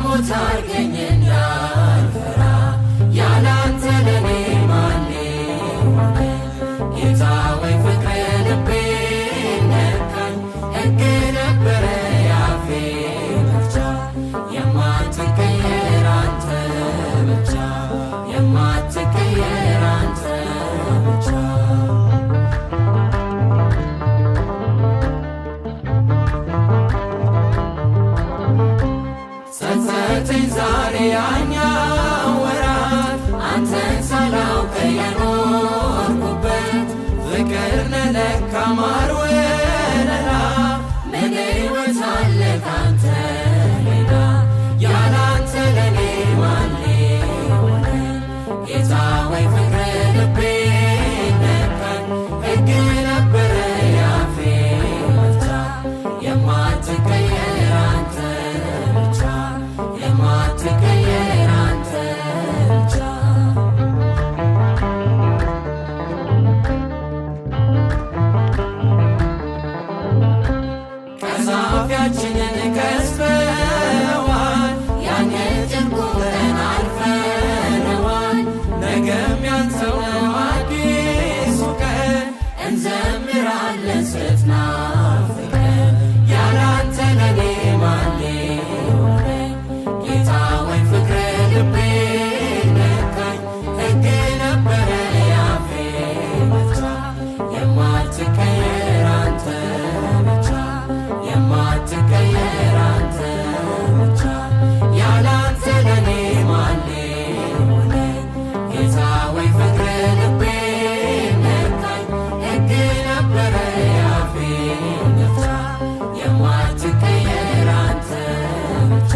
ሞት አርገኝ እንዳልፈራ ያላንተ ለኔ ማን ይሆናል? ጌታ ወይ ፍቅር ልቤን ነካኝ። ሕግ ነበረ ያፌ መፍቻ የማትቀየር አንተ ብቻ የማትቀየር አንተ ብቻ። ጸጸተኝ ዛሬ ያኛው ወራት አንተን ሳላውቅ የኖርኩበት ፍቅር ነህ ለካ ማር ወለላ ምን ሕይወት አለ ካንተ ሌላ ያላንተ ለኔ ማን ይሆናል? ጌታ ወይ ፍቅር ልቤን ነካኝ። ሕግ ነበረ ያፌ መፍቻ የማትቀየር አንተ ብቻ የማትቀየር አንተ ብቻ። ቀዛፊያችንን ከስፈዋል ያን ጭንቁን አልፈነዋል። ነገም ያንተው ነው አዲሱ ቀን እንዘምራለን ስትናፍቀን ያላንተ ለኔ ማን ይሆናል? ጌታ ወይ ፍቅር ልቤን ነካኝ። ሕግ ነበረ ያፌ መፍቻ የማትቀየር አንተ ብቻ የማትቀየር አንተ ብቻ ያላንተ ለኔ ማን ይሆናል? ጌታ ወይ ፍቅር ልቤን ነካኝ። ሕግ ነበረ ያፌ መፍቻ የማትቀየር አንተ ብቻ